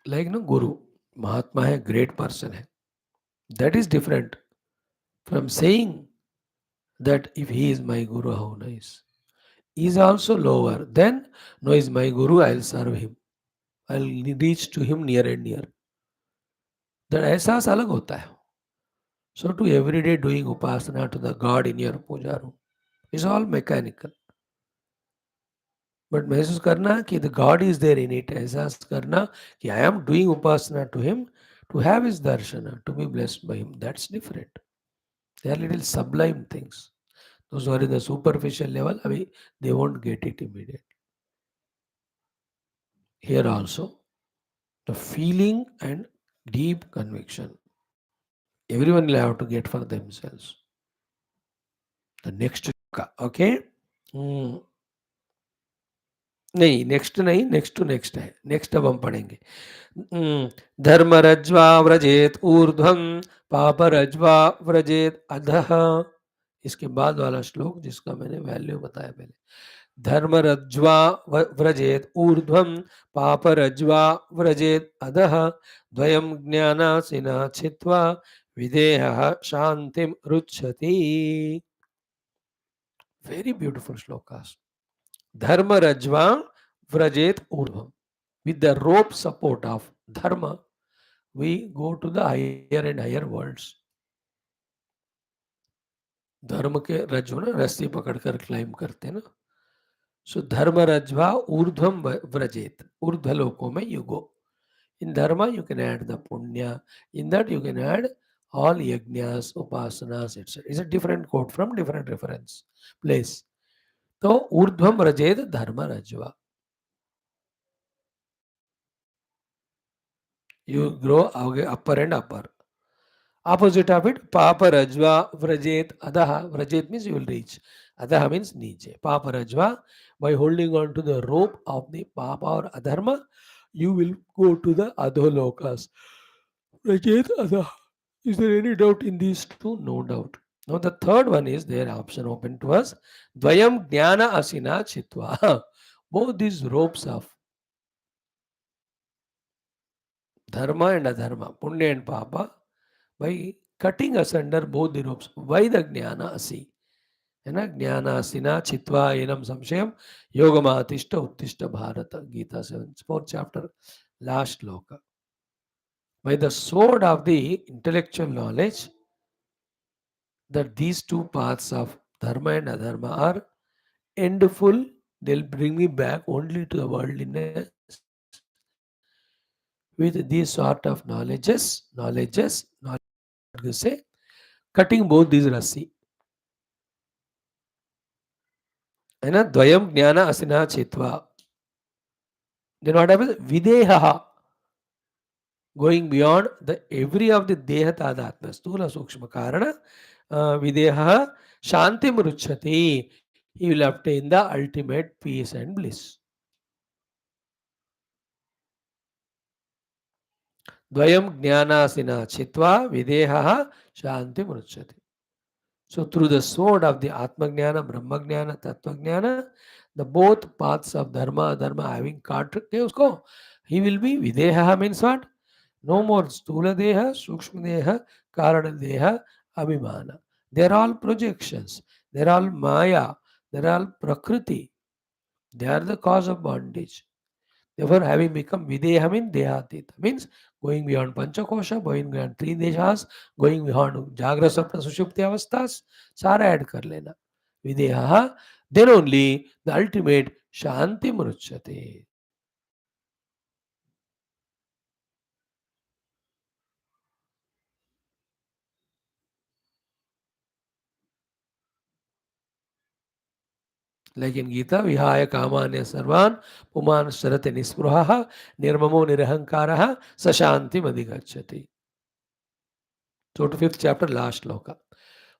Like no guru, mahatma है, ग्रेट पर्सन है. That is different from saying that if he is my guru, how nice. He is also lower. Then, no, is my guru, I'll serve him. I'll reach to him near and near. That एहसास अलग होता है. So to everyday doing upasana to the God in your puja room is all mechanical. But महसूस करना कि the God is there in it, एहसास करना कि I am doing upasana to him to have his darshana, to be blessed by him, that's different. They are little sublime things. Those who are in the superficial level, I mean, they won't get it immediately. Here also, the feeling and deep conviction, everyone will have to get for themselves. The next, okay? नहीं, next नहीं, next to next है, next अब हम पढ़ेंगे। धर्मरज्ज्वा व्रजेत ऊर्ध्वं पापरज्ज्वा व्रजेत अधः। इसके बाद वाला श्लोक जिसका मैंने वैल्यू बताया पहले, धर्मरज्ज्वा व्रजेत ऊर्ध्वं पापरज्ज्वा व्रजेत अधः द्वयं ज्ञानासिना छित्त्वा विदेहः शांतिं रुच्छति। Very beautiful shlokas. धर्मरज्ज्वा व्रजेत ऊर्ध्वं, with the rope support of dharma we go to the higher and higher worlds. धर्म के रज्जु ना रस्सी पकड़कर क्लाइम करते हैं ना। सो धर्म रज्वा ऊर्ध्वम व्रजेत, ऊर्ध्व लोकों में यू गो। इन धर्म यू कैन ऐड द पुण्य, in that you can add all yajnas, upasanas, etc. It's a different quote from different reference place. तो ऊर्ध्वम रजेत धर्म रज्वा, you grow upper and upper. Opposite of it, Papa Rajva Vrajet Adaha. Vrajet means you will reach. Adaha means Niche. Papa Rajva, by holding on to the rope of the Papa or Adharma, you will go to the Adholokas. Vrajet Adaha. Is there any doubt in these two? No doubt. Now the third one is their option open to us. Dvayam Jnana Asina Chitva. Both these ropes of Dharma and Adharma, Punya and Papa, by cutting asunder both the ropes. Why the jnana asi? है ना, ज्ञानासिना चित्वा annum संशयम योगमातिष्ठ उत्तिष्ठ Bharat, Gita 4th chapter, last श्लोक. By the sword of the intellectual knowledge that these two paths of dharma and adharma are endful, they'll bring me back only to the worldliness. With these sort of knowledges, you say, cutting both these rasi. है ना, द्वयम ज्ञान असिना चित्वा. Then what happens? Videha, going beyond the every of the deha tadatma, stula sukshma karana, videha shantim ruchati. He will obtain the ultimate peace and bliss. Dvayam jnanasina chitva videha shantim ruchati. So through the sword of the Atma Jnana, Brahma Jnana, Tattva Jnana, the both paths of Dharma, Adharma having cut के उसको, he will be Videha means what? No more Stula Deha, Sukshma Deha, Karana Deha, Abhimana. They are all projections. They are all Maya. They are all Prakriti. They are the cause of bondage. Therefore, having become Videha means Dehatita, means going beyond Panchakosha, going beyond three Deshas, going beyond Jagra Sapna Sushupti Avasthas, सारा add कर लेना विदेहा, then only the ultimate Shanti Mruchate. Like in Gita, Vihaya Kamanya Sarvan, Puman Sharate Nispruhaha, Nirmamo Nirahankaraha, Sashanti Madhigachati. So to 5th chapter, last loka.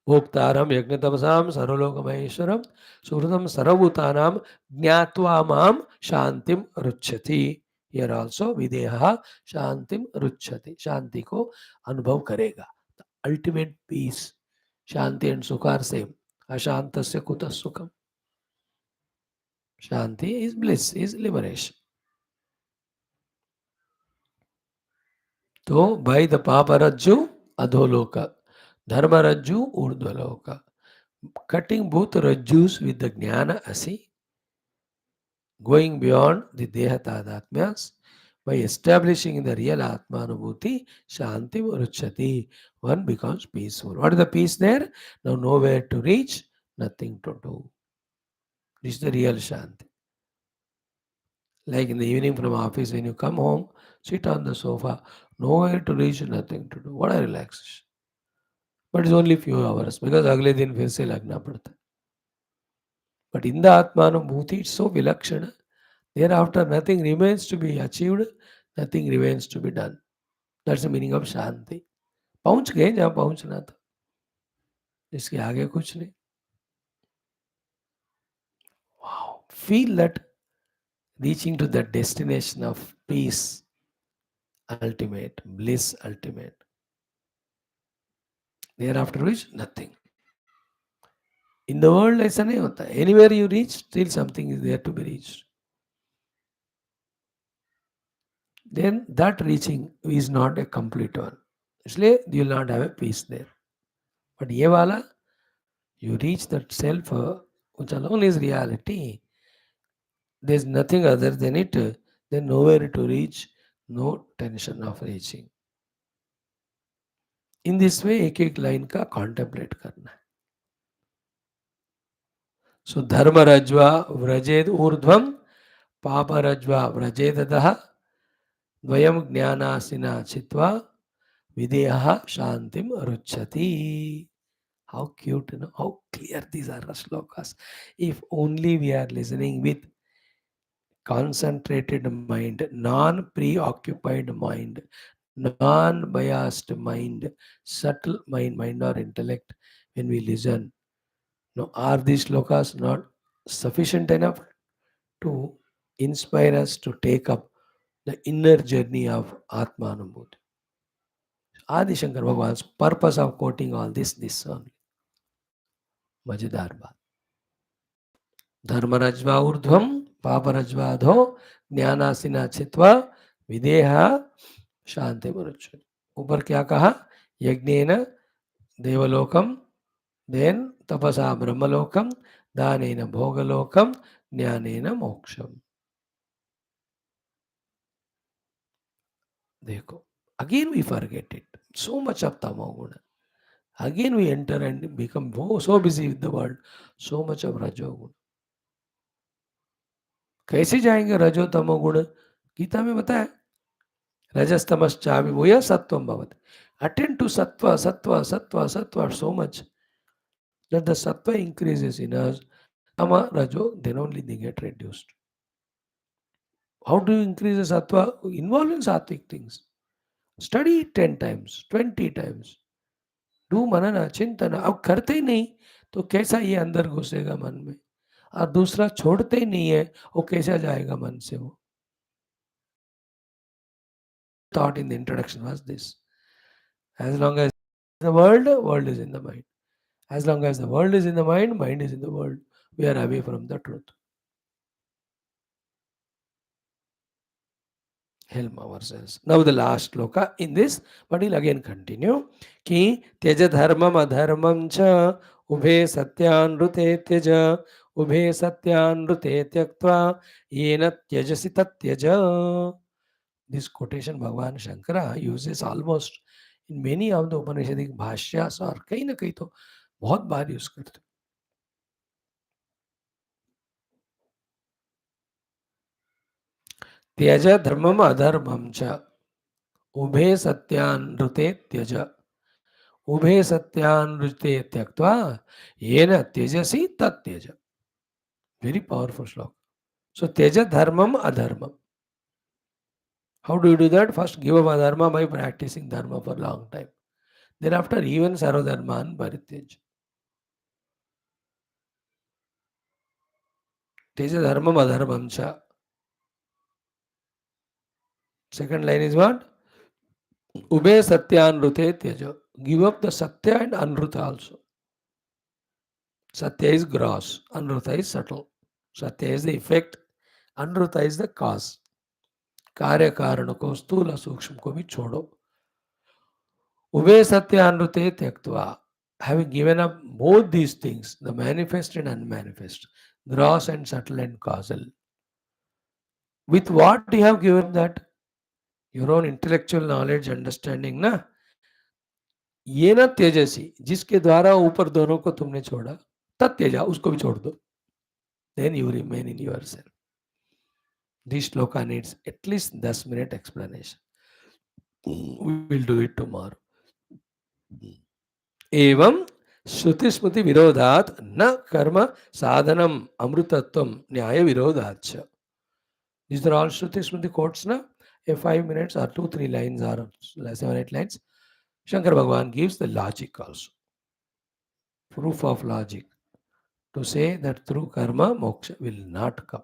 भोक्तारम यज्ञतपसाम सर्वलोकमहेश्वरम सुहृदम सर्वभूतानाम ज्ञात्वा माम शांतिम रुच्छति. Here also विदेह शांतिम रुच्छति, शांति को अनुभव करेगा. Ultimate piece, Shanti and सुख are same. अशांतस्य कुतः सुखम. शांति is bliss, is liberation. तो by the पापरज्जु अधोलोक, धर्मरज्जु ऊर्ध्वलोक. Cutting both rajjus with the jnana asi, going beyond the deha tadatmyas, by establishing the real atma anubhuti, shanti ruchati, one becomes peaceful. What is the peace there? Now nowhere to reach, nothing to do. This is the real shanti. Like in the evening from office, when you come home, sit on the sofa, nowhere to reach, nothing to do. What a relaxation. But it's only few hours, because अगले दिन फिर से लगना पड़ता है. But in the Atmanubhuti, it's so vilakshana. Thereafter, nothing remains to be achieved, nothing remains to be done. That's the meaning of Shanti. पहुंच गए जहां पहुंचना था, इसके आगे कुछ नहीं. Wow. Feel that reaching to the destination of peace ultimate, bliss ultimate. Thereafter which nothing. In the world ऐसा नहीं होता. Anywhere you reach, still something is there to be reached. Then that reaching is not a complete one. इसलिए you will not have a peace there. But ये वाला, you reach that self, which alone is reality. There is nothing other than it. Then nowhere to reach, no tension of reaching. In this way, एक एक line का contemplate करना है. So dharma rajva vrajed urdhvam, papa rajva vrajed adaha, dvayam jnanasina chitva, videha shantim ruchati. How cute, how clear these are the slokas. If only we are listening with concentrated mind, non-preoccupied mind, non-biased mind, subtle mind or intellect, when we listen, are these slokas not sufficient enough to inspire us to take up the inner journey of Atmanubhuti? Adi Shankar Bhagwan's purpose of quoting all this only. Majidar baat. धर्मरज्वा ऊर्ध्वम पापरज्वाधो ज्ञानासिना छित्वा विदेहा शांति मरुच्य. ऊपर क्या कहा? यज्ञेन देवलोकम, then तपसा ब्रह्मलोकम, दानेन भोगलोकम, ज्ञानेन मोक्षम. देखो, again we forget it. So much of tamoguna. Again we enter and become so busy with the world. So much of rajoguna. कैसे जाएंगे रजो तमो गुण? गीता में बताया, रजस्तमश्चाभिभूय सत्वम भवति. Attend to sattva, sattva, sattva, sattva so much that the sattva increases in us. Tama, rajo, then only they get reduced. How do you increase the sattva? Involve in sattvic things. Study 10 times, 20 times. Do manana, chintana. अब करते ही नहीं तो कैसा ये अंदर घुसेगा मन में? और दूसरा छोड़ते ही नहीं है, वो कैसा जाएगा मन से? वो thought in the introduction was this. As long as the world is in the mind. As long as the world is in the mind is in the world. We are away from the truth. Help ourselves. Now the last sloka in this, but we'll again continue. Ki tyaja dharmam adharmam cha ubhe satyan rute tyaja ubhe satyan rute tyaktva yena tyajasi tat tyaja. This quotation Bhagavan Shankara uses almost in many of the Upanishadic bhashyas और कहीं ना कहीं तो बहुत बार use करते. त्यज धर्मम अधर्मम च उभे सत्यान ऋते त्यज उभे सत्यान ऋते त्यक्त्वा येन त्यजसि तत्यज. Very powerful श्लोक. So त्यज धर्मम अधर्मम. How do you do that? First give up adharma by practicing dharma for a long time. Thereafter even sarvadharman parityaj. त्यज धर्मम अधर्मम च. Second line is what? Ube satya anrute tyaja. Give up the satya and anruta also. Satya is gross, anruta is subtle. Satya is the effect, anruta is the cause. कार्य कारण को स्थूल सूक्ष्म को भी छोड़ो. उभय सत्य अनुते त्यक्त्वा. Having given up both these things, the manifest and unmanifest, gross and subtle and causal. With what you have given that? Your own intellectual knowledge, understanding, na? ये ना तेजसी, जिसके द्वारा ऊपर दोनों को तुमने छोड़ा, तत्यजा, उसको भी छोड़ दो. Then you remain in yourself. This shloka needs at least 10-minute explanation. We will do it tomorrow. एवं श्रुति स्मृति विरोधात न कर्म साधनम अमृतत्वम न्याय विरोधाच. These are all Shruti Smriti quotes, na? A 5 minutes or 2-3 lines or 7-8 lines. Shankar Bhagavan gives the logic also. Proof of logic. To say that through karma, moksha will not come.